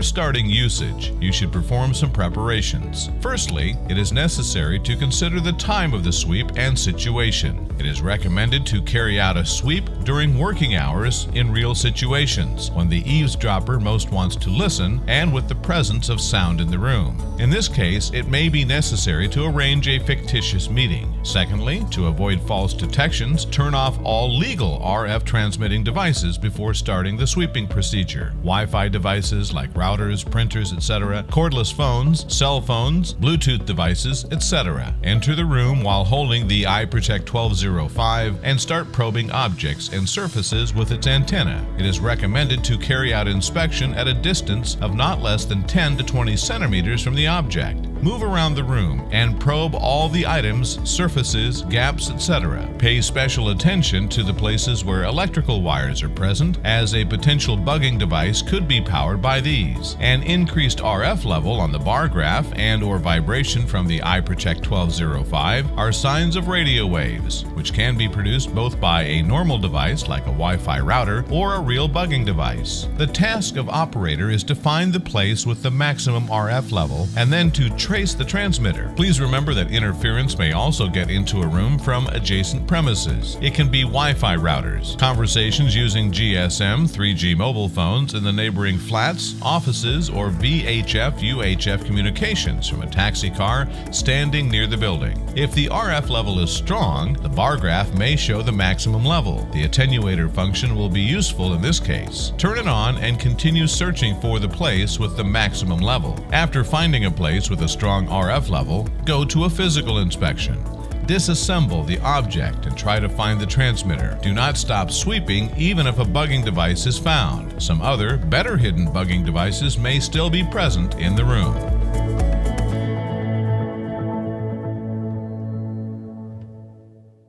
starting usage, you should perform some preparations. Firstly, it is necessary to consider the time of the sweep and situation. It is recommended to carry out a sweep during working hours in real situations, when the eavesdropper most wants to listen and with the presence of sound in the room. In this case, it may be necessary to arrange a fictitious meeting. Secondly, to avoid false detections, turn off all legal RF transmitting devices before starting the sweeping procedure. Wi-Fi devices like routers, printers, etc., cordless phones, cell phones, Bluetooth devices, etc. Enter the room while holding the iProtect 1205 and start probing objects and surfaces with its antenna. It is recommended to carry out inspection at a distance of not less than 10 to 20 centimeters from the object. Move around the room and probe all the items, surfaces, gaps, etc. Pay special attention to the places where electrical wires are present, as a potential bugging device could be powered by these. An increased RF level on the bar graph and/or vibration from the iProtect 1205 are signs of radio waves, which can be produced both by a normal device like a Wi-Fi router or a real bugging device. The task of operator is to find the place with the maximum RF level and then to trace the transmitter. Please remember that interference may also get into a room from adjacent premises. It can be Wi-Fi routers, conversations using GSM, 3G mobile phones in the neighboring flats, offices, or VHF-UHF communications from a taxi car standing near the building. If the RF level is strong, the bar graph may show the maximum level. The attenuator function will be useful in this case. Turn it on and continue searching for the place with the maximum level. After finding a place with a strong RF level, go to a physical inspection. Disassemble the object and try to find the transmitter. Do not stop sweeping even if a bugging device is found. Some other, better hidden bugging devices may still be present in the room.